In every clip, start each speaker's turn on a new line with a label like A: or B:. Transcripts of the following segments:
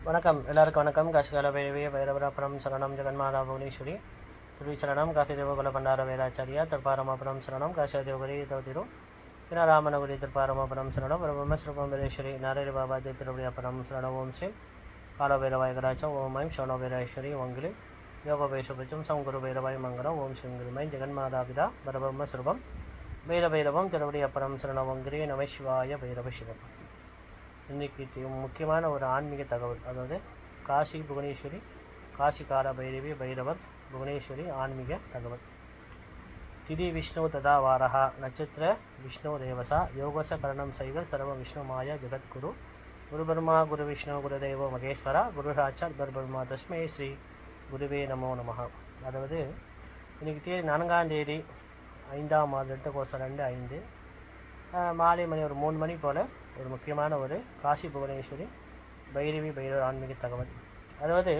A: வணக்கம், எல்லாருக்கும் வணக்கம். காசிகால பைரவி பைரவராபுரம் சரணம் ஜெகன்மாதா புவனேஸ்வரி திருவிச்சரணம் காசி தேவகுல பண்டார வேதாச்சாரியா திருப்பாரமாபுரம் சரணம் காசியா தேவகுரி தோதிரு ராமனகுரி திருப்பாரமாபுரம் சரணம் பிரம்மஸ்ரூபம் வீரேஸ்வரி நாராயண பாபா திருவியாபுரம் சரணம் ஓம் ஸ்ரீ காலபைரவாய கடாச்சம் ஓம் ஐம் சௌனபைரேஸ்வரி ஓங்கிலி யோகபேஷபட்சம் சங்குரு பைரவாய் மங்கலம் ஓம் ஸ்ரீங்கிருமை ஜெகன்மாதாபிதா பரபிரம்மஸ்ரூபம் பைரபைரவம் திருவியாபுரம் சரணம் ஓங்கிரி நமசிவாய பைரவ சிவம். இன்றைக்கி முக்கியமான ஒரு ஆன்மீக தகவல், அதாவது காசி புவனேஸ்வரி காசி கால பைரவி பைரவர் புவனேஸ்வரி ஆன்மீக தகவல். திதி விஷ்ணு ததா வாரஹா நட்சத்திர விஷ்ணு தேவசா யோகச கரணம் சைவ சர்வ விஷ்ணு மாயா ஜெகத்குரு குரு பிரம்மா குரு விஷ்ணு குருதேவோ மகேஸ்வரா குரு சாட்சாத் பரபிரம்மா தஸ்மை ஸ்ரீ குருவே நமோ நமஹா. அதாவது இன்றைக்கி தேதி 4ஆம் தேதி 5ஆம் மாதம் 2/5 மாலை மணி ஒரு 3 மணி போல் ஒரு முக்கியமான ஒரு காசி புவனேஸ்வரி பைரவி பைரவர் ஆன்மீக தகவல். அதாவது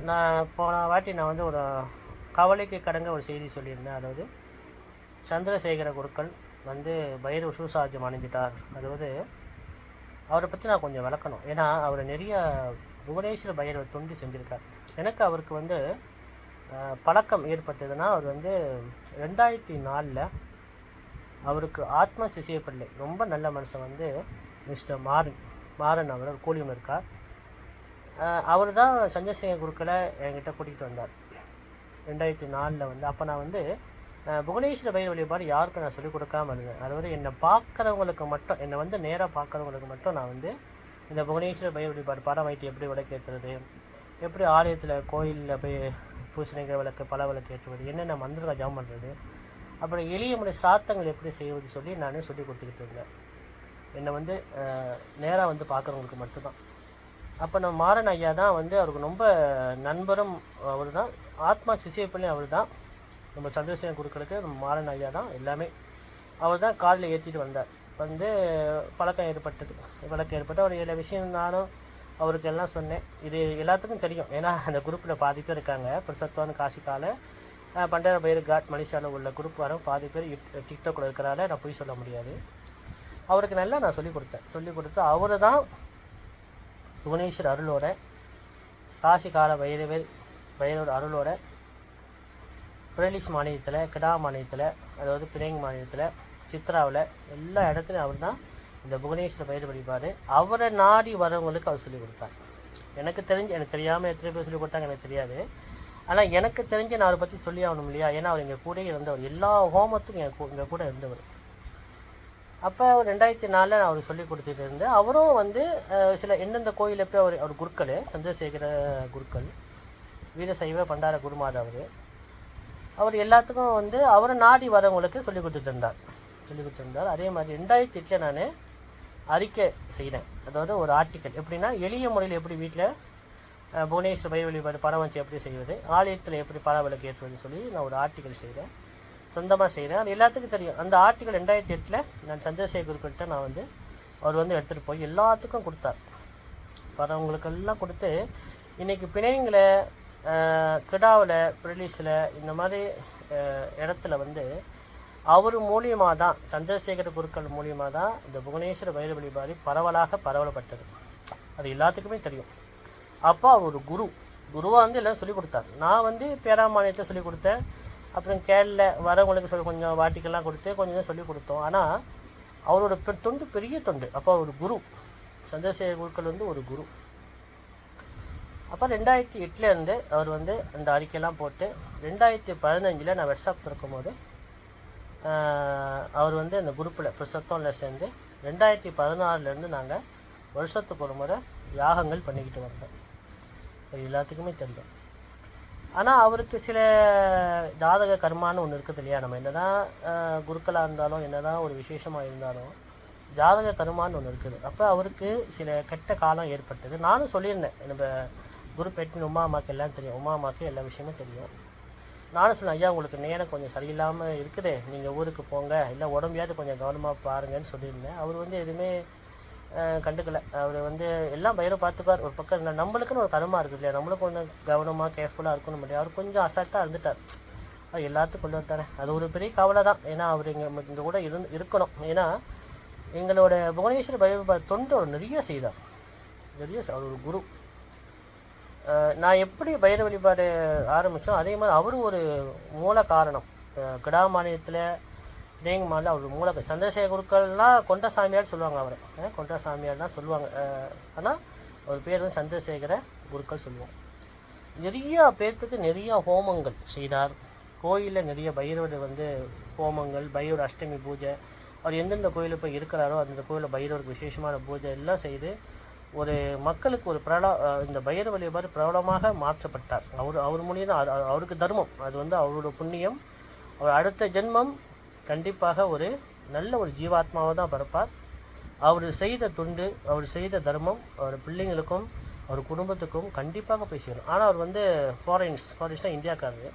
A: நான் போன வாட்டி நான் ஒரு கவலைக்கு கடங்க ஒரு செய்தி சொல்லியிருந்தேன். அதாவது சந்திரசேகர குருக்கள் பைரவ சூசாஜம் அணிஞ்சிட்டார். அதாவது அவரை பற்றி நான் கொஞ்சம் விளக்கணும். ஏன்னா அவர் நிறைய புவனேஸ்வர பைரவர் தொண்டு செஞ்சுருக்கார். எனக்கு அவருக்கு பழக்கம் ஏற்பட்டதுன்னா அவர் 2004 அவருக்கு ஆத்மா சிசிய பிள்ளை ரொம்ப நல்ல மனுஷன் மிஸ்டர் மாறன் அவர் கூலியம் இருக்கார். அவர் தான் சந்திரசேகர குருக்களை என்கிட்ட கூட்டிகிட்டு வந்தார் 2004 அப்போ நான் புவனேஸ்வர பைரவ வழிபாடு யாருக்கும் நான் சொல்லிக் கொடுக்காமல் இருந்தேன். அதாவது என்னை பார்க்குறவங்களுக்கு மட்டும், என்னை நேராக பார்க்குறவங்களுக்கு மட்டும் நான் இந்த புவனேஸ்வர பைரவ வழிபாடு படம் வைத்து எப்படி விளக்கேற்றுறது, எப்படி ஆலயத்தில் கோயிலில் போய் பூசணிக்காய் விளக்கு பல விளக்கு ஏற்றுவது, என்னென்ன மந்திரம் ஜபம் பண்ணுறது, அப்புறம் எளிய முறை சிராத்தங்கள் எப்படி செய்வது சொல்லி நான் சொல்லி கொடுத்துக்கிட்டு இருந்தேன். என்னை நேராக பார்க்குறவங்களுக்கு மட்டும்தான். அப்போ நம்ம மாறன் ஐயா தான் அவருக்கு ரொம்ப நண்பரும் அவர் தான், ஆத்மா சிசியப்பள்ளி அவர் தான். நம்ம சந்திரசேகர குருக்களுக்கு நம்ம மாறன் ஐயா தான் எல்லாமே. அவர் தான் காலில் ஏற்றிட்டு வந்தார். பழக்கம் ஏற்பட்டது. அவர் எல்லா விஷயம் நானும் அவருக்கு எல்லாம் சொன்னேன். இது எல்லாத்துக்கும் தெரியும். ஏன்னா அந்த குரூப்பில் பாதி பேர் இருக்காங்க. பிரசத்வான் காசிக்கால பண்டார பைரவ காட் மலேசியாவில் உள்ள குரூப் பாதி பேர் டிக்டாக்கில் இருக்கிறனால நான் போய் சொல்ல முடியாது. அவருக்கு நல்லா நான் சொல்லிக் கொடுத்து அவர் தான் புவனேஸ்வர் அருளோட காசி கால பைரவர் அருளோட பிரலிஷ் மாநிலத்தில், கிடா மாநிலத்தில், அதாவது பிணைங் மாநிலத்தில், சித்ராவில் எல்லா இடத்துலையும் அவர் தான் இந்த புவனேஸ்வர பைரவ வழிபாடு அவரை நாடி வரவங்களுக்கு அவர் சொல்லிக் கொடுத்தார். எனக்கு தெரியாமல் எத்தனை பேர் சொல்லிக் கொடுத்தாங்க எனக்கு தெரியாது. ஆனால் எனக்கு தெரிஞ்சு நான் அவரை பற்றி சொல்லி ஆகணும் இல்லையா? ஏன்னா அவர் எங்கள் கூட இருந்தவர், எல்லா ஹோமத்துக்கும் எங்கள் கூட இருந்தவர். அப்போ 2004 நான் அவருக்கு சொல்லி கொடுத்துட்டு இருந்தேன். அவரும் சில எந்தெந்த கோயிலில் போய் அவர் குருக்கள் சந்திரசேகர குருக்கள் வீரசைவ பண்டார குருமார் அவர் எல்லாத்துக்கும் அவரை நாடி வரவங்களுக்கு சொல்லி கொடுத்துருந்தார். அதே மாதிரி 2008 நான் அறிக்கை செய்கிறேன். அதாவது ஒரு ஆர்டிக்கல் எப்படின்னா, எளிய முறையில் எப்படி வீட்டில் புவனேஸ்வர பைரவ வழிபாடு படம் வச்சு எப்படி செய்வது, ஆலயத்தில் எப்படி பல விளக்கு ஏற்றுவது சொல்லி நான் ஒரு ஆர்டிக்கல் செய்கிறேன், சொந்தமாக செய்கிறேன். அது எல்லாத்துக்கும் தெரியும். அந்த ஆர்டிக்கல் 2008 நான் சந்திரசேகர குருக்கிட்ட நான் அவர் எடுத்துகிட்டு போய் எல்லாத்துக்கும் கொடுத்தார். வரவங்களுக்கெல்லாம் கொடுத்து இன்றைக்கி பிணைங்களை கிடாவில் பிரிலிஸில் இந்த மாதிரி இடத்துல அவர் மூலியமாக தான், சந்திரசேகர குருக்கள் மூலியமாக தான் இந்த புவனேஸ்வர பைரவ வழிபாடு பரவலப்பட்டது. அது எல்லாத்துக்குமே தெரியும். அப்போ அவர் ஒரு குருவாக எல்லாம் சொல்லிக் கொடுத்தார். நான் பேராமானியத்தை சொல்லிக் கொடுத்தேன். அப்புறம் கேரள வரவங்களுக்கு கொஞ்சம் வாட்டிக்கெல்லாம் கொடுத்து கொஞ்சம் சொல்லிக் கொடுத்தோம். ஆனால் அவரோட தொண்டு பெரிய தொண்டு. அப்போ ஒரு குரு, சந்திரசேகர குருக்கள் ஒரு குரு. அப்போ 2008 அவர் அந்த அறிக்கையெல்லாம் போட்டு 2015 நான் வாட்ஸ்அப் திறக்கும் போது அவர் அந்த குரூப்பில் பிரசத்தோனில் சேர்ந்து 2016 நாங்கள் வருஷத்துக்கு ஒரு முறை யாகங்கள் பண்ணிக்கிட்டு வந்தோம். எல்லாத்துக்குமே தெரியும். ஆனால் அவருக்கு சில ஜாதக கர்மான்னு ஒன்று இருக்குது இல்லையா? நம்ம என்ன தான் குருக்களாக இருந்தாலும், என்ன தான் ஒரு விசேஷமாக இருந்தாலும் ஜாதக கர்மான்னு ஒன்று இருக்குது. அப்போ அவருக்கு சில கெட்ட காலம் ஏற்பட்டது. நானும் சொல்லியிருந்தேன், நம்ம குரு பெட்டின் உமா அம்மாவுக்கு எல்லாம் தெரியும், உமா அம்மாவுக்கு எல்லா விஷயமும் தெரியும். நானும் சொன்னேன், ஐயா உங்களுக்கு நேரம் கொஞ்சம் சரியில்லாமல் இருக்குது, நீங்கள் ஊருக்கு போங்க, இல்லை உடம்பையாவது கொஞ்சம் கவனமாக பாருங்கன்னு சொல்லியிருந்தேன். அவர் எதுவுமே கண்டுக்கலை. அவர் எல்லாம் பைரவ பார்த்துப்பார். ஒரு பக்கம் நம்மளுக்குன்னு ஒரு கர்மா இருக்குது இல்லையா? நம்மளும் கொஞ்சம் கவனமாக கேர்ஃபுல்லாக இருக்கணும் இல்லையா? அவர் கொஞ்சம் அசால்ட்டாக இருந்துட்டார். அது எல்லாத்துக்கும் கொண்டு வந்தானே, அது ஒரு பெரிய கவலை தான். ஏன்னா அவர் இங்கே கூட இருக்கணும். ஏன்னா எங்களோட புவனேஸ்வர பைரவ தொண்டு அவர் நிறைய செய்தார். அவர் ஒரு குரு. நான் எப்படி பைரவ வழிபாடு ஆரம்பித்தோம் அதே மாதிரி அவரும் ஒரு மூல காரணம். கிடா மாநிலத்தில் தேங்கமாலில் அவர் மூல சந்திரசேகர குருக்கள்லாம் கொண்ட சாமியார் சொல்லுவாங்க. அவரை கொண்ட சாமியார் தான் சொல்லுவாங்க. ஆனால் அவர் பேர் வந்து சந்திரசேகர குருக்கள் சொல்லுவோம். நிறையா பேர்த்துக்கு நிறையா ஹோமங்கள் செய்தார். கோயிலில் நிறைய பைரவர் வந்து ஹோமங்கள், பைரவர் அஷ்டமி பூஜை, அவர் எந்தெந்த கோயிலில் போய் இருக்கிறாரோ அந்தந்த கோயிலில் பைரவருக்கு விசேஷமான பூஜை எல்லாம் செய்து ஒரு மக்களுக்கு ஒரு இந்த பைரவ வழிபாடு பிரபலமாக மாற்றப்பட்டார். அவர் மூலியம் தான் அவருக்கு தர்மம், அது வந்து அவரோட புண்ணியம். அவர் அடுத்த ஜென்மம் கண்டிப்பாக ஒரு நல்ல ஒரு ஜீவாத்மாவை தான் பிறப்பார். அவர் செய்த தொண்டு, அவர் செய்த தர்மம் அவர் பிள்ளைங்களுக்கும் அவர் குடும்பத்துக்கும் கண்டிப்பாக போய் சேரும். ஆனால் அவர் வந்து ஃபாரின்ஸ்னால் இந்தியாக்காரரு.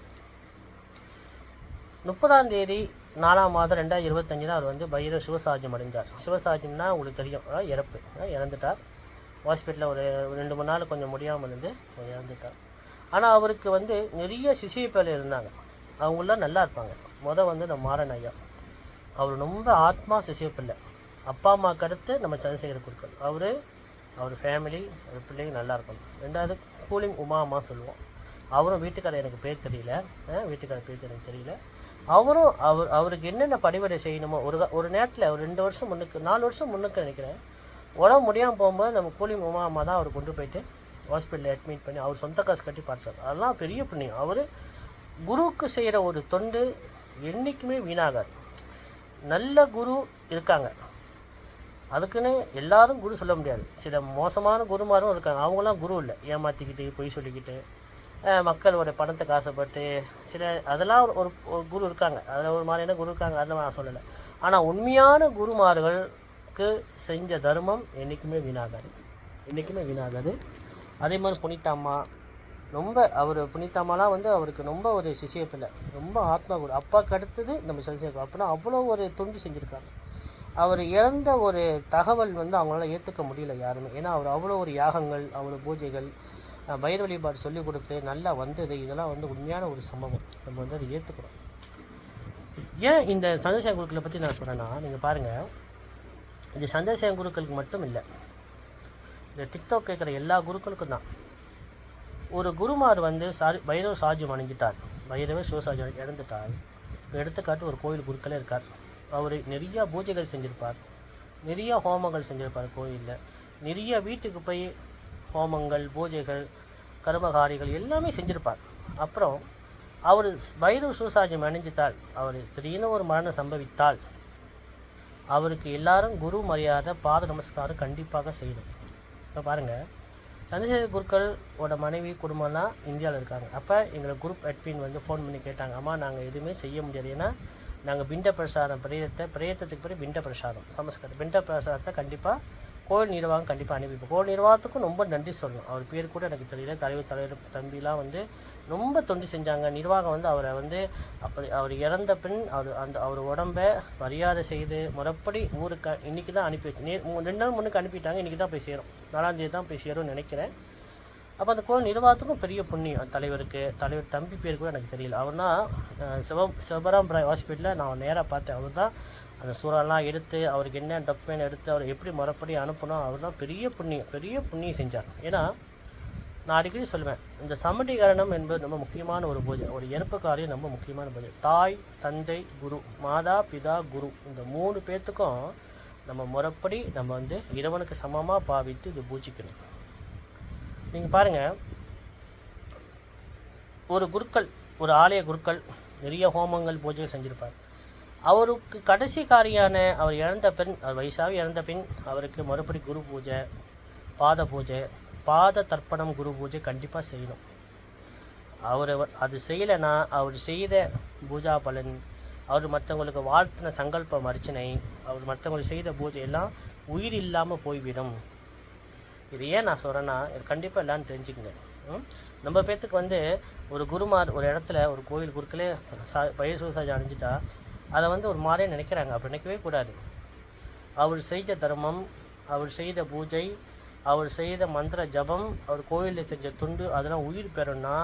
A: 30ஆம் தேதி 4ஆம் மாதம் 2025 தான் அவர் வந்து பைரவ சிவசாஜ்யம் அடைந்தார். சிவசாஜ்யம்னா உங்களுக்கு தெரியும், இறப்பு, இறந்துட்டார். ஹாஸ்பிட்டலில் ஒரு 2-3 நாள் கொஞ்சம் முடியாமல் இருந்து இறந்துட்டார். ஆனால் அவருக்கு வந்து நிறைய சிசிய பேர் இருந்தாங்க. அவங்களாம் நல்லா இருப்பாங்க. வந்து நம்ம மாறன் ஐயா, அவர் ரொம்ப ஆத்மா சிசிய பிள்ளை. அப்பா அம்மாவுக்கு அடுத்து நம்ம சந்திரசேகர குருக்கள். அவர் ஃபேமிலி, அவர் பிள்ளைங்க நல்லா இருக்கணும். 2வது கூலிங் உமா அம்மா சொல்லுவோம். அவரும் வீட்டுக்காரர் எனக்கு பேர் தெரியல, வீட்டுக்காரர் பேர் எனக்கு தெரியல. அவருக்கு என்னென்ன படிவடை செய்யணுமோ ஒரு நேரத்தில் ஒரு 2 வருஷம் முன்னுக்கு 4 வருஷம் முன்னுக்கு நினைக்கிறேன், உடம்பு முடியாமல் போகும்போது நம்ம கூலிங் உமா அம்மா தான் அவர் கொண்டு போயிட்டு ஹாஸ்பிட்டலில் அட்மிட் பண்ணி அவர் சொந்த காசு கட்டி பார்த்தார். அதெல்லாம் பெரிய புண்ணியம். அவர் குருவுக்கு செய்கிற ஒரு தொண்டு என்றைக்குமே வீணாகாது. நல்ல குரு இருக்காங்க, அதுக்குன்னு எல்லாரும் குரு சொல்ல முடியாது. சில மோசமான குருமாரும் இருக்காங்க. அவங்களாம் குரு இல்லை, ஏமாற்றிக்கிட்டு பொய் சொல்லிக்கிட்டு மக்களோட பணத்தை காசப்பட்டு அதெல்லாம் ஒரு குரு இருக்காங்க. அதில் ஒரு மாதிரியான குரு இருக்காங்க, அதெல்லாம் நான் சொல்லலை. ஆனால் உண்மையான குருமார்களுக்கு செஞ்ச தர்மம் என்றைக்குமே வீணாகாது. அதே மாதிரி புனித்தம்மா புனித்தம்மாலாம் வந்து அவருக்கு ரொம்ப ஒரு சிசிய பிள்ளை, ரொம்ப ஆத்மா குரு. அப்பாவுக்கு அடுத்தது நம்ம சந்திரசேகர். அப்படின்னா அவ்வளோ ஒரு தொண்டு செஞ்சுருக்காங்க. அவர் இழந்த ஒரு தகவல் வந்து அவங்களால ஏற்றுக்க முடியல யாருமே. ஏன்னா அவர் அவ்வளோ ஒரு யாகங்கள், அவ்வளோ பூஜைகள், பைரவ வழிபாடு சொல்லிக் கொடுத்து நல்லா வந்தது. இதெல்லாம் வந்து உண்மையான ஒரு சம்பவம். நம்ம வந்து அதை ஏற்றுக்கிறோம். ஏன் இந்த சந்திரசேகர குருக்களை பற்றி நான் சொல்கிறேன்னா, நீங்கள் பாருங்கள், இது சந்திரசேகர குருக்களுக்கு மட்டும் இல்லை, இந்த டிக்டாக் கேட்குற எல்லா குருக்களுக்கும் தான். ஒரு குருமார் வந்து பைரவ சாஜ்யம் அணிஞ்சிட்டார், பைரவ சிவசாஜ்யம் இறந்துட்டார். இப்போ எடுத்துக்காட்டு ஒரு கோயில் குருக்களே இருக்கார். அவர் நிறையா பூஜைகள் செஞ்சுருப்பார், நிறையா ஹோமங்கள் செஞ்சுருப்பார். கோயிலில் நிறைய வீட்டுக்கு போய் ஹோமங்கள், பூஜைகள், கர்மகாரிகள் எல்லாமே செஞ்சுருப்பார். அப்புறம் அவர் பைரவ சிவசாஜ்யம் அணிஞ்சித்தால், அவர் திடீர்னு ஒரு மரணம் சம்பவித்தால் அவருக்கு எல்லாரும் குரு மரியாதை, பாத நமஸ்காரம் கண்டிப்பாக செய்யணும். இப்போ பாருங்கள், சந்திரசேகர குருக்களோட மனைவி குடும்பம்லாம் இந்தியாவில் இருக்காங்க. அப்போ எங்களை குரூப் அட்மின் வந்து ஃபோன் பண்ணி கேட்டாங்க, அம்மா நாங்கள் எதுவுமே செய்ய முடியாது, ஏன்னா நாங்கள் பிண்ட பிரசாதம் பிரேயத்துக்கு பிறகு பிண்ட பிரசாதம் சமஸ்காரம் பிண்ட பிரசாதத்தை கண்டிப்பாக கோயில் நிர்வாகம் கண்டிப்பாக அனுப்பிப்போம். கோயில் நிர்வாகத்துக்கும் ரொம்ப நன்றி சொல்லணும். அவர் பேர் கூட எனக்கு தெரியல. தலைவர் தம்பிலாம் வந்து ரொம்ப தொண்டு செஞ்சாங்க. நிர்வாகம் வந்து அவரை வந்து அவர் இறந்த பின் அவர் உடம்பை மரியாதை செய்து முறைப்படி ஊருக்கு இன்றைக்கி தான் அனுப்பி வச்சு 2 நாள் முன்னுக்கு அனுப்பிட்டாங்க. இன்றைக்கி தான் போய் சேரும், 4ஆம் தேதி தான் போய் சேரும்னு நினைக்கிறேன். அப்போ அந்த கோயில் நிர்வாகத்துக்கும் பெரிய புண்ணியம். தலைவர் தம்பி பேர் கூட எனக்கு தெரியல. அவர்னா சிவபராம் ஹாஸ்பிட்டலில் நான் நேராக பார்த்தேன். அவர் தான் அந்த சூறாலாம் எடுத்து அவருக்கு என்ன டாக்குமெண்ட் எடுத்து அவர் எப்படி முறைப்படி அனுப்பணும், அவர் தான் பெரிய புண்ணியம் செஞ்சார். ஏன்னா நான் அடிக்கடி சொல்லுவேன், இந்த சமட்டிகரணம் என்பது ரொம்ப முக்கியமான ஒரு பூஜை, ஒரு இறப்பு காரியம் ரொம்ப முக்கியமான பூஜை. தாய், தந்தை, குரு, மாதா, பிதா, குரு, இந்த 3 பேர்த்துக்கும் நம்ம முறைப்படி நம்ம வந்து இறைவனுக்கு சமமாக பாவித்து இது பூஜிக்கணும். நீங்கள் பாருங்கள், ஒரு ஆலய குருக்கள் நிறைய ஹோமங்கள், பூஜைகள் செஞ்சுருப்பார். அவருக்கு கடைசி காரியான அவர் வயசாக இறந்த பின் அவருக்கு மறுபடி குரு பூஜை, பாத தர்ப்பணம், குரு பூஜை கண்டிப்பாக செய்யணும். அது செய்யலைன்னா அவர் செய்த பூஜா பலன், அவர் மற்றவங்களுக்கு வாழ்த்தின சங்கல்ப அர்ச்சனை, அவர் மற்றவங்களுக்கு செய்த பூஜை எல்லாம் உயிர் இல்லாமல் போய்விடும். இது ஏன் நான் சொல்கிறேன்னா, கண்டிப்பாக எல்லாம் தெரிஞ்சுக்கங்க. நம்ம பேர்த்துக்கு வந்து ஒரு குருமார் ஒரு இடத்துல ஒரு கோயில் குருக்களே பயிர் சிவசாஜி அணிஞ்சிட்டா அதை வந்து ஒரு மாதிரியே நினைக்கிறாங்க. அப்படி நினைக்கவே கூடாது. அவர் செய்த தர்மம், அவர் செய்த பூஜை, அவர் செய்த மந்திர ஜபம், அவர் கோயிலில் செஞ்ச துண்டு அதெல்லாம் உயிர் பெறணும்னா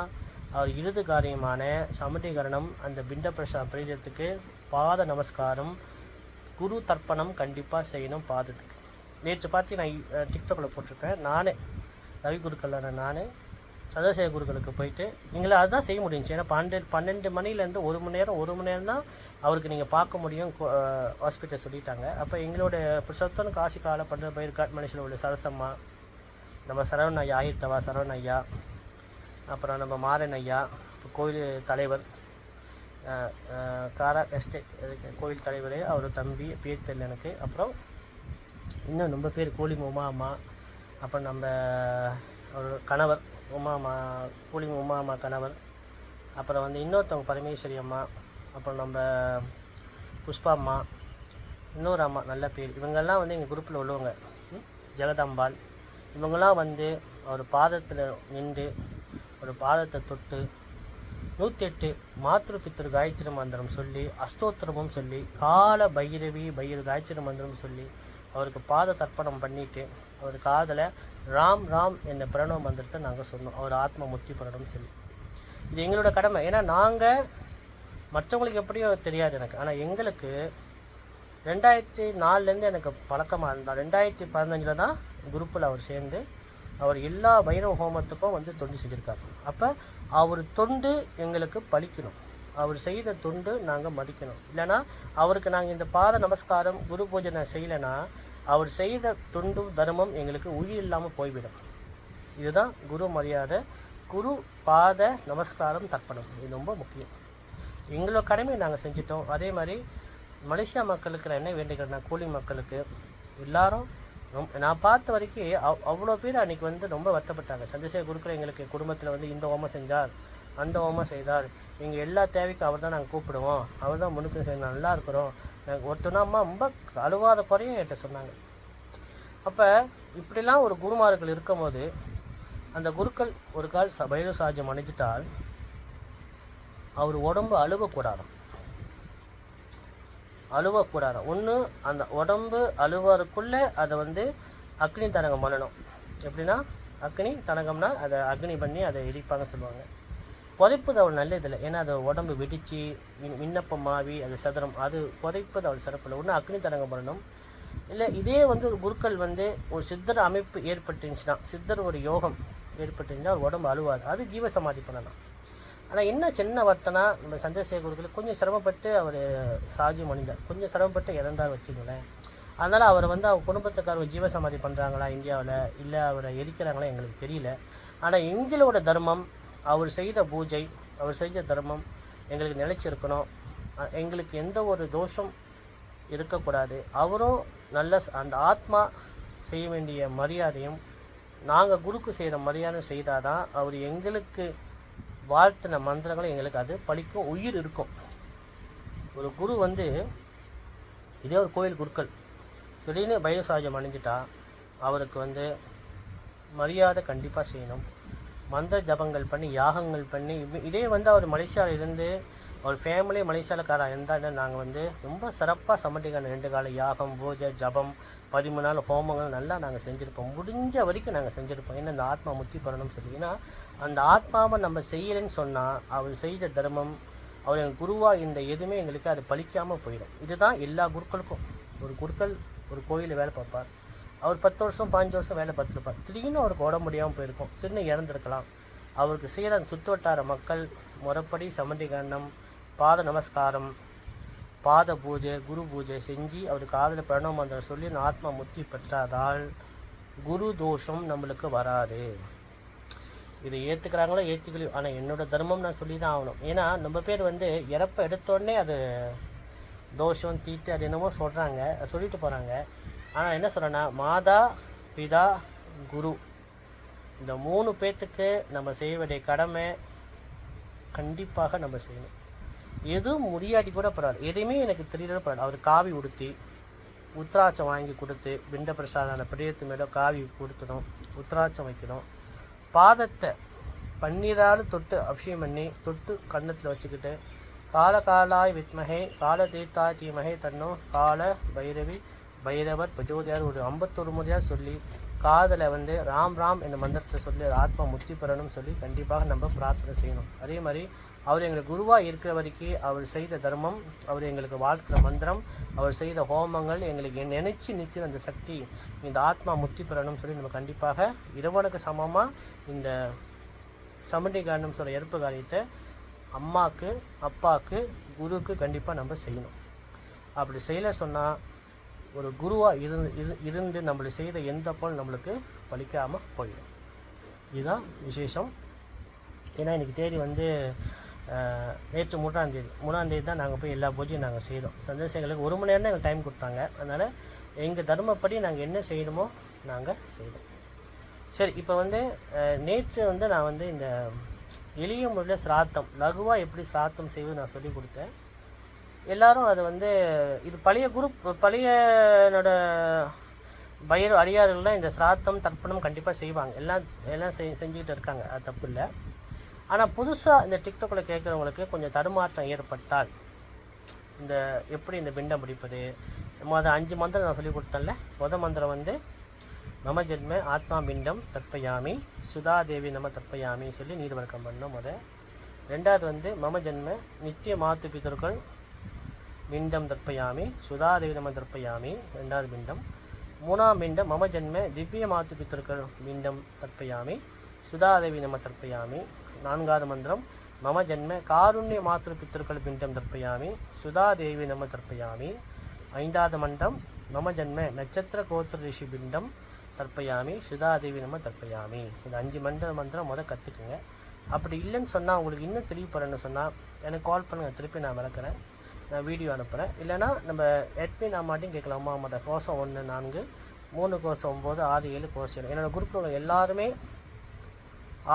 A: அவர் இறுதி காரியமான சமட்டீகரணம், அந்த பிண்ட பிரசாதம் பிரீதத்துக்கு பாத நமஸ்காரம், குரு தர்ப்பணம் கண்டிப்பாக செய்யணும் பாதத்துக்கு. நேற்று பார்த்து நான் டிக்டாக்கில் போட்டிருப்பேன். நானே ரவி குருக்கள்ல நானே சந்திரசேகர குருக்களுக்கு போயிட்டு எங்களால் அதுதான் செய்ய முடிஞ்சிச்சு. ஏன்னா 12 மணிலேருந்து 1 மணி நேரம் தான் அவருக்கு நீங்கள் பார்க்க முடியும் ஹாஸ்பிட்டல் சொல்லிட்டாங்க. அப்போ எங்களோட புருஷோத்தம் காசி கால பண்ற பயிர் காட்மலேசியில் உள்ள சரசம்மா, நம்ம சரவண ஐயா, ஆயிரத்தவா சரவண ஐயா, அப்புறம் நம்ம மாறன் ஐயா, கோயில் தலைவர் காரா எஸ்டேட் கோயில் தலைவர், அவர் தம்பி பேர் தெரியல எனக்கு. அப்புறம் இன்னும் ரொம்ப பேர் கோழி உமா அம்மா, அப்புறம் நம்ம அவர் கணவர் உமாமா கூலி உமாமா கணவர், அப்புறம் வந்து இன்னொருத்தவங்க பரமேஸ்வரி அம்மா, அப்புறம் நம்ம புஷ்பா அம்மா, இன்னொரு அம்மா நல்ல பேர். இவங்கெல்லாம் வந்து எங்கள் குரூப்பில் உள்ளவங்க. ஜெகதாம்பாள் இவங்கெல்லாம் வந்து அவர் பாதத்தில் நின்று ஒரு பாதத்தை தொட்டு 108 மாத்ரு பித்ரு காயத்ரி மந்திரம் சொல்லி அஷ்டோத்திரமும் சொல்லி கால பைரவி காயத்ரி மந்திரம் சொல்லி அவருக்கு பாத தர்ப்பணம் பண்ணிவிட்டு அவர் காதில் ராம் ராம் என்ற பிரணவ மந்திரத்தை நாங்கள் சொன்னோம். அவர் ஆத்ம முக்தி பெறணும்னு சொல்லி. இது எங்களோட கடமை. ஏன்னா நாங்கள் மற்றவங்களுக்கு எப்படியோ தெரியாது எனக்கு, ஆனால் எங்களுக்கு 2004 எனக்கு பழக்கமாக இருந்தால் 2015 தான் குரூப்பில் அவர் சேர்ந்து அவர் எல்லா பைரவ ஹோமத்துக்கும் வந்து தொண்டு செஞ்சுருக்காரு. அப்போ அவர் தொண்டு எங்களுக்கு பலிக்கணும், அவர் செய்த தொண்டு நாங்கள் மதிக்கணும். இல்லைனா அவருக்கு நாங்கள் இந்த பாத நமஸ்காரம் குரு பூஜனை செய்யலைன்னா அவர் செய்த தொண்டு தர்மம் எங்களுக்கு உயிர் இல்லாமல் போய்விடும். இதுதான் குரு மரியாதை, குரு பாத நமஸ்காரம் தர்ப்பணம். இது ரொம்ப முக்கியம். எங்களோட கடமையை நாங்கள் செஞ்சிட்டோம். அதே மாதிரி மலேசியா மக்களுக்கு நான் என்ன வேண்டிக்கிறேன்னா, கூலி மக்களுக்கு எல்லாரும் நான் பார்த்த வரைக்கும் அவ்வளோ பேர் அன்றைக்கி வந்து ரொம்ப வருத்தப்பட்டாங்க. சந்திரசேகர குருக்கள் எங்களுக்கு குடும்பத்தில் வந்து இந்த ஹோமம் செஞ்சார், அந்த ஹோமம் செய்தார், எங்கள் எல்லா தேவைக்கும் அவர் தான் நாங்கள் கூப்பிடுவோம், அவர் தான் முன்னுக்கு செய்ய நல்லா இருக்கிறோம். ஒருத்தனா அம்மா ரொம்ப அழுவாத குறையும் என்கிட்ட சொன்னாங்க. அப்போ இப்படிலாம் ஒரு குருமார்கள் இருக்கும்போது அந்த குருக்கள் ஒரு கால் பைரவ சாஜம் அணிஞ்சிட்டால் அவர் உடம்பு அழுவக்கூடாது. ஒன்று அந்த உடம்பு அழுவறக்குள்ளே அதை வந்து அக்னி தனகம் பண்ணணும். எப்படின்னா அக்னி தனகம்னா அதை அக்னி பண்ணி அதை எரிப்பாங்க சொல்லுவாங்க. புதைப்பது அவள் நல்லதில்லை, ஏன்னா அதை உடம்பு வெடித்து விண்ணப்பம் மாவி அது சதுரம், அது புதைப்பது அவள் சிறப்பில்லை. ஒன்று அக்னி தனகம் பண்ணணும். இல்லை இதே வந்து ஒரு குருக்கள் வந்து ஒரு சித்தர் அமைப்பு ஏற்பட்டுருந்துச்சுன்னா, சித்தர் ஒரு யோகம் ஏற்பட்டுருந்துச்சுன்னா ஒரு உடம்பு அழுவாது, அது ஜீவசமாதி பண்ணலாம். ஆனால் என்ன சின்ன வர்த்தனா நம்ம சந்திரசேகர குருக்கள் கொஞ்சம் சிரமப்பட்டு அவர் சாஜி மனிதர் கொஞ்சம் சிரமப்பட்டு இறந்தார் வச்சுங்களேன். அதனால் அவரை வந்து அவர் குடும்பத்துக்காரர் ஜீவசமாதி பண்ணுறாங்களா இந்தியாவில், இல்லை அவரை எரிக்கிறாங்களா எங்களுக்கு தெரியல. ஆனால் எங்களோட தர்மம், அவர் செய்த பூஜை, அவர் செய்த தர்மம் எங்களுக்கு நிலைச்சிருக்கணும். எங்களுக்கு எந்த ஒரு தோஷம் இருக்கக்கூடாது. அவரும் நல்ல அந்த ஆத்மா செய்ய வேண்டிய மரியாதையும் நாங்கள் குருக்கு செய்கிற மரியாதை செய்தால் தான் அவர் எங்களுக்கு வாழ்த்தின மந்திரங்களும் எங்களுக்கு அது பழிக்கும், உயிர் இருக்கும். ஒரு குரு வந்து இதே ஒரு கோயில் குருக்கள் திடீர்னு பைரவசாஜம் அணிஞ்சிட்டா அவருக்கு வந்து மரியாதை கண்டிப்பாக செய்யணும். மந்திர ஜபங்கள் பண்ணி யாகங்கள் பண்ணி இதே வந்து அவர் மலேசியாவில் இருந்து அவர் ஃபேமிலி மலேசியாவில்காரா இருந்தால் நாங்கள் வந்து ரொம்ப சிறப்பாக சமட்டிக்கான 2 கால யாகம் பூஜை ஜபம் 13 நாள் ஹோமங்கள் நல்லா நாங்கள் செஞ்சுருப்போம். முடிஞ்ச வரைக்கும் நாங்கள் செஞ்சுருப்போம். ஏன்னா அந்த ஆத்மா முக்தி பெறணும்னு சொல்லி. ஏன்னா அந்த ஆத்மாவை நம்ம செய்யலைன்னு சொன்னால் அவர் செய்த தர்மம், அவர் எங்கள் குருவாக இந்த எதுவுமே எங்களுக்கு அது பலிக்காமல் போயிடும். இதுதான் எல்லா குருக்களுக்கும். ஒரு குருக்கள் ஒரு கோயிலில் வேலை பார்ப்பார், அவர் 10 வருஷம் 15 வருஷம் வேலை பார்த்துருப்பார். திடீர்னு அவருக்கு உடம்பு முடியாமல் போயிருக்கும், சின்ன இறந்துருக்கலாம். அவருக்கு செய்கிற அந்த சுற்று வட்டார மக்கள் முறைப்படி சமண்டிகரணம், பாத நமஸ்காரம், பாத பூஜை, குரு பூஜை செஞ்சு அவருக்கு காதில் பிரணவ மந்திரம் சொல்லி அந்த ஆத்மா முக்தி பெற்றாதால் குரு தோஷம் நம்மளுக்கு வராது. இதை ஏற்றுக்கிறாங்களோ ஏற்றுக்கலையோ, ஆனால் என்னோடய தர்மம் நான் சொல்லி தான் ஆகணும். ஏன்னா நம்ம பேர் வந்து இறப்பை எடுத்தோடனே அது தோஷம் தீட்டு அது என்னமோ சொல்கிறாங்க, சொல்லிட்டு போகிறாங்க. ஆனால் என்ன சொல்கிறேன்னா, மாதா பிதா குரு இந்த 3 பேர்த்துக்கு நம்ம செய்ய வேண்டிய கடமை கண்டிப்பாக நம்ம செய்யணும். எதுவும் முடியாட்டி கூட பரவாயில்ல, எதுவுமே எனக்கு தெரியல பரவாயில்ல. அவர் காவி உடுத்தி உத்ராட்சம் வாங்கி கொடுத்து பிண்ட பிரசாதான பிரியத்து மேலே காவி கொடுத்துடும், உத்ராட்சம் வைக்கணும். பாதத்தை பன்னீரால் தொட்டு அபிஷேகம் பண்ணி தொட்டு கன்னத்தில் வச்சுக்கிட்டு காலகாலாய் வித்மகே கால தீர்த்தாய் தீமகே தன்னோ கால பைரவி பைரவர் பிரஜோதியார் ஒரு 51 முறையாக சொல்லி காதில் வந்து ராம் ராம் என்ற மந்திரத்தை சொல்லி ஆத்மா முக்தி பெறணும்னு சொல்லி கண்டிப்பாக நம்ம பிரார்த்தனை செய்யணும். அதே மாதிரி அவர் எங்களுக்கு குருவாக இருக்கிற வரைக்கும் அவர் செய்த தர்மம், அவர் எங்களுக்கு வாழ்த்துற மந்திரம், அவர் செய்த ஹோமங்கள் எங்களுக்கு நினைச்சு நிற்கிற அந்த சக்தி இந்த ஆத்மா முக்தி பெறணும்னு சொல்லி நம்ம கண்டிப்பாக இறைவனுக்கு சமமாக இந்த சமண்டி காரணம் சொல்கிற எருப்பு காரியத்தை அம்மாவுக்கு, அப்பாவுக்கு, குருவுக்கு கண்டிப்பாக நம்ம செய்யணும். அப்படி செய்யலை சொன்னால் ஒரு குருவாக இருந்து நம்மளை செய்த எந்த பொருள் நம்மளுக்கு பலிக்காமல் போயிடும். இதுதான் விசேஷம். ஏன்னா இன்றைக்கி தேதி வந்து நேற்று 3ஆம் தேதி தான் நாங்கள் போய் எல்லா பூஜையும் நாங்கள் செய்தோம். சந்தேசங்களுக்கு 1 மணி நேரம் தான் எங்களுக்கு டைம் கொடுத்தாங்க. அதனால் எங்கள் தர்மப்படி நாங்கள் என்ன செய்யணுமோ நாங்கள் செய்தோம். சரி, இப்போ வந்து நேற்று வந்து நான் வந்து இந்த எளிய முறையில் சிராத்தம் லகுவாக எப்படி சிராத்தம் செய்வது நான் சொல்லி கொடுத்தேன். எல்லோரும் அதை வந்து இது பழைய பழையனோட பயிர் அடியார்கள்லாம் இந்த சிராத்தம் தர்ப்பணம் கண்டிப்பாக செய்வாங்க. எல்லாம் செஞ்சுக்கிட்டு இருக்காங்க, அது தப்பு இல்லை. ஆனால் புதுசாக இந்த டிக்டாக்கில் கேட்குறவங்களுக்கு கொஞ்சம் தடுமாற்றம் ஏற்பட்டால் இந்த எப்படி இந்த பிண்டம் பிடிப்பது, அதை 5 மந்திரம் நான் சொல்லி கொடுத்தேன்ல. மந்திரம் வந்து மம ஜென்ம ஆத்மா பிண்டம் தற்பயாமி சுதாதேவி நம்ம தற்பயாமி சொல்லி நீர்வர்க்கம் பண்ணோம். ரெண்டாவது வந்து மம ஜென்ம நித்திய மாத்து பிதர்கள் பிண்டம் தற்பயாமி சுதாதேவி நம்ம தற்பயாமி ரெண்டாவது பிண்டம். 3ஆம் பிண்டம் மம ஜென்ம திவ்ய மாத்து பித்தர்கள் பிண்டம் தற்பயாமி சுதாதேவி நம்ம தற்பயாமி. 4வது மந்திரம் மம ஜென்ம காருண்ய மாத்திரு பித்தர்கள் பிண்டம் தற்பயாமி சுதாதேவி நம்ம தற்பயாமி. 5வது மந்திரம் மம ஜென்ம நட்சத்திர கோத்திர ரிஷி பிண்டம் தற்பயாமி சுதாதேவி நம்ம தற்பயாமி. இந்த 5 மந்திரம் கற்றுக்குங்க. அப்படி இல்லைன்னு சொன்னால் உங்களுக்கு இன்னும் தெளிவுபடணும்னு சொன்னால் எனக்கு கால் பண்ணுங்கள், திருப்பி நான் விளக்குறேன், நான் வீடியோ அனுப்புகிறேன். இல்லைனா நம்ம எட்மின் அம்மாட்டையும் கேட்கலாம். அம்மாட்ட கோர்ஸம் 1 4 3 கோர்ஸம் 9 6 7 கோர்ஸ் 7. என்னோடய குரூப்பில் உள்ள எல்லாருமே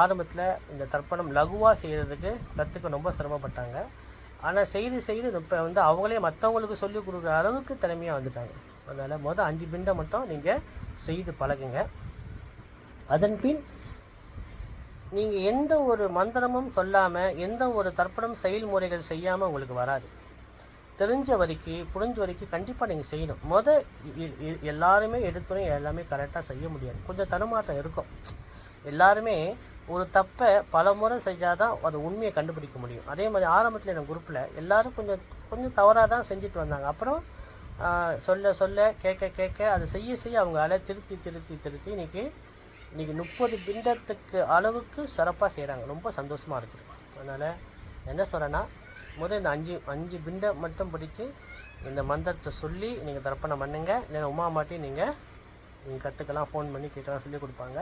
A: ஆரம்பத்தில் இந்த தர்ப்பணம் லகுவாக செய்கிறதுக்கு கற்றுக்க ரொம்ப சிரமப்பட்டாங்க. ஆனால் செய்து இப்போ வந்து அவங்களே மற்றவங்களுக்கு சொல்லிக் கொடுக்குற அளவுக்கு திறமையாக வந்துட்டாங்க. அதனால் 5 பிண்டம் மட்டும் நீங்கள் செய்து பழகுங்க. அதன் பின் நீங்கள் எந்த ஒரு மந்திரமும் சொல்லாமல் எந்த ஒரு தர்ப்பணம் செயல்முறைகள் செய்யாமல் உங்களுக்கு வராது. தெரிஞ்ச வரைக்கும் புரிஞ்ச வரைக்கும் கண்டிப்பாக நீங்கள் செய்யணும். எல்லாருமே எடுத்தோன்னே எல்லாமே கரெக்டாக செய்ய முடியாது, கொஞ்சம் தடுமாற்றம் இருக்கும். எல்லாருமே ஒரு தப்பை பல முறை செஞ்சால் தான் அது உண்மையை கண்டுபிடிக்க முடியும். அதே மாதிரி ஆரம்பத்தில் என் குரூப்பில் எல்லோரும் கொஞ்சம் தவறாக தான் செஞ்சுட்டு வந்தாங்க. அப்புறம் சொல்ல கேட்க அதை செய்ய அவங்களால திருத்தி இன்றைக்கி 30 பிண்டத்துக்கு அளவுக்கு சிறப்பாக செய்கிறாங்க. ரொம்ப சந்தோஷமாக இருக்குது. அதனால் என்ன சொல்கிறேன்னா, இந்த 5 பிண்டம் மட்டும் பிடிச்சி இந்த மந்திரத்தை சொல்லி நீங்கள் தர்ப்பணம் பண்ணுங்க. இல்லைன்னா உமா மாட்டி நீங்கள் கற்றுக்கலாம், ஃபோன் பண்ணி கேட்கலாம், சொல்லிக் கொடுப்பாங்க.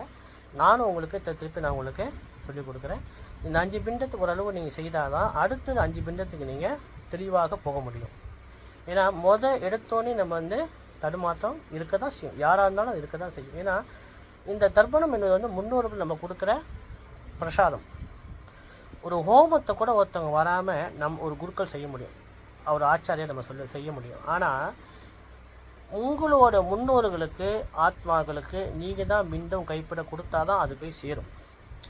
A: நானும் உங்களுக்கு திருப்பி நான் உங்களுக்கு சொல்லிக் கொடுக்குறேன். இந்த 5 பிண்டத்துக்கு ஓரளவு நீங்கள் செய்தால் தான் அடுத்த 5 பிண்டத்துக்கு நீங்கள் தெளிவாக போக முடியும். ஏன்னா எடுத்தோன்னே நம்ம வந்து தடுமாற்றம் இருக்க தான் செய்யும், யாராக இருந்தாலும் அது இருக்க தான் செய்யும். ஏன்னா இந்த தர்ப்பணம் என்பது வந்து முன்னோர்கள் நம்ம கொடுக்குற பிரசாதம். ஒரு ஹோமத்தை கூட ஒருத்தவங்க வராமல் ஒரு குருக்கள் செய்ய முடியும், அவர் ஆச்சாரியை நம்ம செய்ய முடியும். ஆனால் உங்களோட முன்னோர்களுக்கு ஆத்மாக்களுக்கு நீங்கள் தான் பிண்டம் கைப்பட கொடுத்தா தான் அது போய் சேரும்.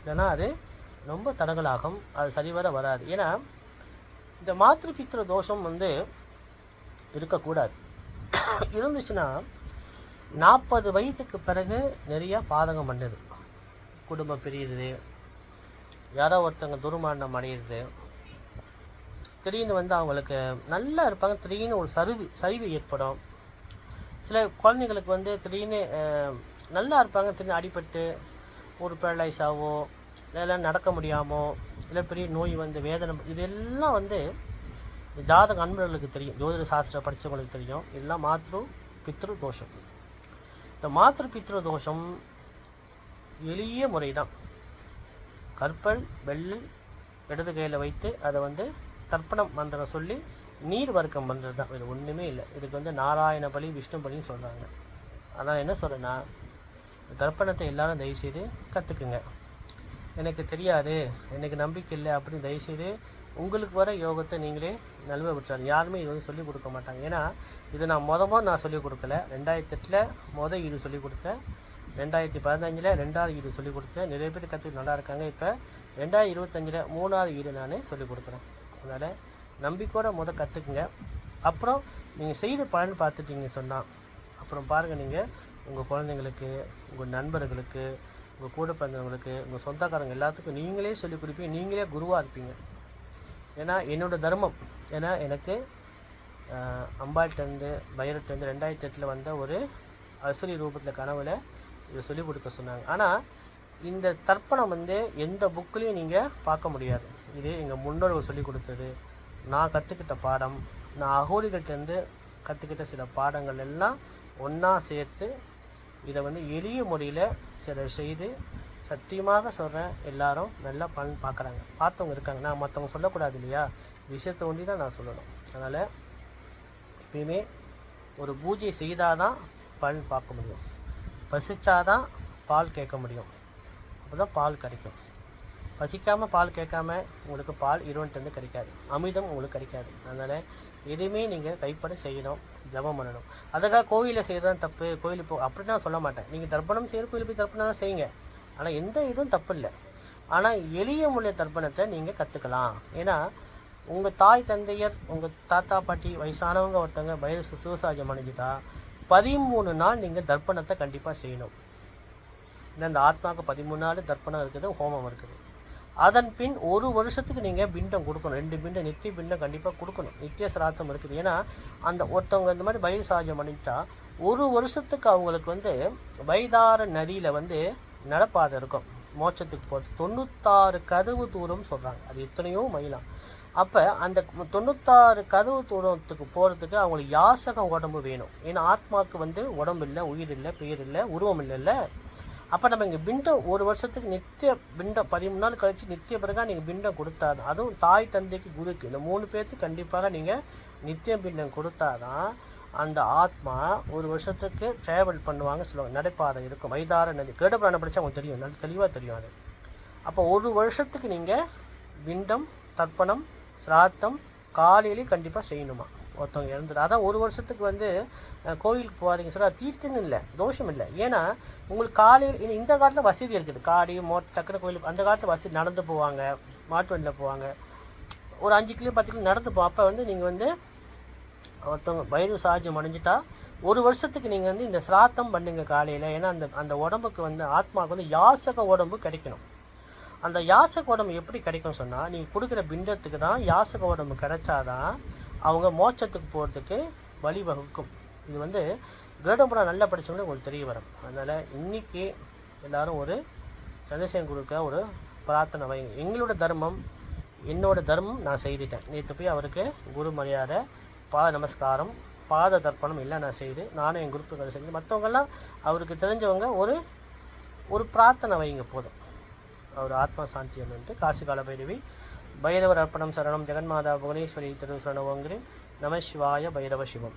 A: இல்லைன்னா அது ரொம்ப தடங்கலாகும், அது சரிவர வராது. ஏன்னா இந்த மாத்ரு பித்ரு தோஷம் வந்து இருக்கக்கூடாது. இருந்துச்சுன்னா 40 வயதுக்கு பிறகு நிறையா பாதகம் பண்ணுது. குடும்பம் பிரியுது, யாரோ ஒருத்தங்க துர்மரணம் அடையிறது, திடீர்னு வந்து அவங்களுக்கு நல்லா இருப்பாங்க, திடீர்னு ஒரு சரிவு ஏற்படும். சில குழந்தைங்களுக்கு வந்து திடீர்னு நல்லா இருப்பாங்க, திடீர்னு அடிபட்டு ஒரு பேரலைஸ் ஆகவோ, இல்லை நடக்க முடியாமோ, இல்லை பெரிய நோய் வந்து வேதனை, இதெல்லாம் வந்து ஜாதக அன்பர்களுக்கு தெரியும், ஜோதிட சாஸ்திரம் படித்தவங்களுக்கு தெரியும். இதெல்லாம் மாத்ரு பித்ரு தோஷம். இந்த மாத்ரு பித்ரு தோஷம் எளிய முறை தான். கற்பல் வெள்ளல் இடது கையில் வைத்து அதை வந்து தர்ப்பணம் மந்திரம் சொல்லி நீர் வர்க்கம் பண்ணுறது தான், இது ஒன்றுமே இல்லை. இதுக்கு வந்து நாராயண பலி விஷ்ணு பலின்னு சொல்கிறாங்க. அதனால் என்ன சொல்கிறேன்னா, தர்ப்பணத்தை எல்லோரும் தயவுசெய்து கற்றுக்குங்க. எனக்கு தெரியாது, எனக்கு நம்பிக்கை இல்லை அப்படின்னு தயவுசெய்து உங்களுக்கு வர யோகத்தை நீங்களே நழுவ விட்டுறாங்க. யாருமே இது வந்து சொல்லிக் கொடுக்க மாட்டாங்க. ஏன்னா இது நான் நான் சொல்லிக் கொடுக்கல. 2008 இது சொல்லிக் கொடுத்தேன், 2015 2வது ஈடு சொல்லிக் கொடுத்தேன். நிறைய பேர் கற்றுக்கு நல்லா இருக்காங்க. இப்போ 2025 3வது நான் சொல்லிக் கொடுக்குறேன். அதனால் நம்பிக்கையோட கற்றுக்குங்க. அப்புறம் நீங்கள் செய்த பலன் பார்த்துட்டீங்க சொன்னால் அப்புறம் பாருங்கள், நீங்கள் உங்கள் குழந்தைங்களுக்கு, உங்கள் நண்பர்களுக்கு, உங்கள் கூட பிறந்தவங்களுக்கு, உங்கள் சொந்தக்காரங்க எல்லாத்துக்கும் நீங்களே சொல்லிக் கொடுப்பீங்க, நீங்களே குருவாக இருப்பீங்க. ஏன்னா என்னோடய தர்மம். ஏன்னா எனக்கு அம்பாள்கிட்டேருந்து பைரவர்கிட்டேருந்து 2008 வந்த ஒரு அசுரி ரூபத்தில் கனவில் இதை சொல்லிக் கொடுக்க சொன்னாங்க. ஆனால் இந்த தர்ப்பணம் வந்து எந்த புக்லேயும் நீங்கள் பார்க்க முடியாது. இது எங்கள் முன்னோர்கள் சொல்லிக் கொடுத்தது, நான் கற்றுக்கிட்ட பாடம், நான் அகோரிகள்கிட்டேருந்து கற்றுக்கிட்ட சில பாடங்கள் எல்லாம் ஒன்றா சேர்த்து இதை வந்து எளிய முறையில் சிலர் செய்து சத்தியமாக சொல்கிறேன், எல்லாரும் நல்லா பலன் பார்க்குறாங்க. பார்த்தவங்க இருக்காங்க. நான் மற்றவங்க சொல்லக்கூடாது இல்லையா, விஷயத்தை ஒண்டி தான் நான் சொல்லணும். அதனால் எப்பயுமே ஒரு பூஜை செய்தால் தான் பலன் பார்க்க முடியும், பசிச்சாதான் பால் கேட்க முடியும், அப்போ தான் பால் கிடைக்கும். பசிக்காமல் பால் கேட்காம உங்களுக்கு பால் இறைவன்கிட்டேருந்து கிடைக்காது, அமிர்தம் உங்களுக்கு கிடைக்காது. அதனால் எதுவுமே நீங்கள் கைப்பட செய்யணும், ஜபம் பண்ணணும். அதுக்காக கோவிலில் செய்கிறது தப்பு, கோயிலுக்கு அப்படி நான் சொல்ல மாட்டேன். நீங்கள் தர்ப்பணம் செய்கிற கோயில் போய் தர்ப்பணம் செய்யுங்க, ஆனால் எந்த இதுவும் தப்பு இல்லை. ஆனால் எளிய முறை தர்ப்பணத்தை நீங்கள் கற்றுக்கலாம். ஏன்னா உங்கள் தாய் தந்தையர், உங்கள் தாத்தா பாட்டி, வயசானவங்க ஒருத்தவங்க பைரவ சிவசாஜம் அணிஞ்சிட்டா 13 நாள் நீங்கள் தர்ப்பணத்தை கண்டிப்பாக செய்யணும். ஏன்னா இந்த ஆத்மாவுக்கு 13 நாள் தர்ப்பணம் இருக்குது, ஹோமம் இருக்குது. அதன் பின் 1 வருஷத்துக்கு நீங்கள் பிண்டம் கொடுக்கணும். 2 பிண்டம் நித்திய பிண்டம் கண்டிப்பாக கொடுக்கணும். நித்திய சிராத்தம் இருக்குது. ஏன்னா அந்த ஒருத்தவங்க இந்த மாதிரி பைரவ சாஜம் பண்ணிட்டா 1 வருஷத்துக்கு அவங்களுக்கு வந்து வைதார நதியில் வந்து நடப்பாதை இருக்கும், மோட்சத்துக்கு போகிறது. 96 கதவு தூரம் சொல்கிறாங்க, அது எத்தனையோ மைலாம். அப்போ அந்த 96 கதவு தூரத்துக்கு போகிறதுக்கு அவங்களுக்கு யாசகம் உடம்பு வேணும். ஏன்னா ஆத்மாவுக்கு வந்து உடம்பு இல்லை, உயிர் இல்லை, பெயர் இல்லை, உருவம் இல்லைல்ல. அப்போ நம்ம இங்கே பிண்டம் 1 வருஷத்துக்கு நித்திய பிண்டம் 13 நாள் கழித்து நித்திய பிறகு நீங்கள் பிண்டம் கொடுத்தாதான், அதுவும் தாய் தந்தைக்கு குருக்கு இந்த 3 பேர்த்துக்கு கண்டிப்பாக நீங்கள் நித்திய பிண்டம் கொடுத்தாதான் அந்த ஆத்மா 1 வருஷத்துக்கு ட்ராவல் பண்ணுவாங்க. சொல்லுவாங்க நடைபாதை இருக்கும், வைதார நதி. கேடபுராணம் படித்தா அவங்களுக்கு தெரியும், நல்ல தெளிவாக தெரியும் அது. அப்போ 1 வருஷத்துக்கு நீங்கள் பிண்டம், தர்ப்பணம், சிராத்தம் காலையிலேயே கண்டிப்பாக செய்யணுமா. ஒருத்தவங்க இறந்துடும். அதான் 1 வருஷத்துக்கு வந்து கோவிலுக்கு போகாதீங்க சொல்ல, தீட்டுன்னு இல்லை, தோஷம் இல்லை. ஏன்னா உங்களுக்கு காலையில் இந்த காலத்தில் வசதி இருக்குது, காடி டக்குனு கோயிலுக்கு. அந்த காலத்தில் வசதி, நடந்து போவாங்க, மாட்டு வண்டியில் போவாங்க, ஒரு 5 கிலோ 10 கிலோ நடந்து போவோம். அப்போ வந்து நீங்கள் வந்து ஒருத்தவங்க பைரவ சாஜம் அடைஞ்சிட்டா 1 வருஷத்துக்கு நீங்கள் வந்து இந்த சிராத்தம் பண்ணுங்க காலையில். ஏன்னா அந்த உடம்புக்கு வந்து ஆத்மாவுக்கு வந்து யாசக உடம்பு கிடைக்கணும். அந்த யாசக உடம்பு எப்படி கிடைக்கும் சொன்னால், நீங்கள் கொடுக்குற பிண்டத்துக்கு தான் யாசக உடம்பு கிடைச்சாதான் அவங்க மோட்சத்துக்கு போகிறதுக்கு வழிவகுக்கும். இது வந்து கிரேடபுரம் நல்லா படித்தவங்களே உங்களுக்கு தெரிய வரும். அதனால் இன்றைக்கி எல்லோரும் ஒரு சந்திரசேகரன் குருக்க ஒரு பிரார்த்தனை வைங்க. எங்களோட தர்மம், என்னோடய தர்மம் நான் செய்துட்டேன். நேற்று போய் அவருக்கு குரு மரியாதை, பாத நமஸ்காரம், பாத தர்ப்பணம் எல்லாம் நான் செய்து, நானும் என் குரூப்புகளை செஞ்சு, மற்றவங்கெல்லாம் அவருக்கு தெரிஞ்சவங்க ஒரு பிரார்த்தனை வைங்க போதும். அவர் ஆத்மா சாந்தி அப்படின்ட்டு. காசி கால பைரவி பைரவர் அர்ப்பணம் சரணம் ஜெகன்மாதா புவனேஸ்வரி திருசரணவங்கிரி நம சிவாய பைரவ சிவம்.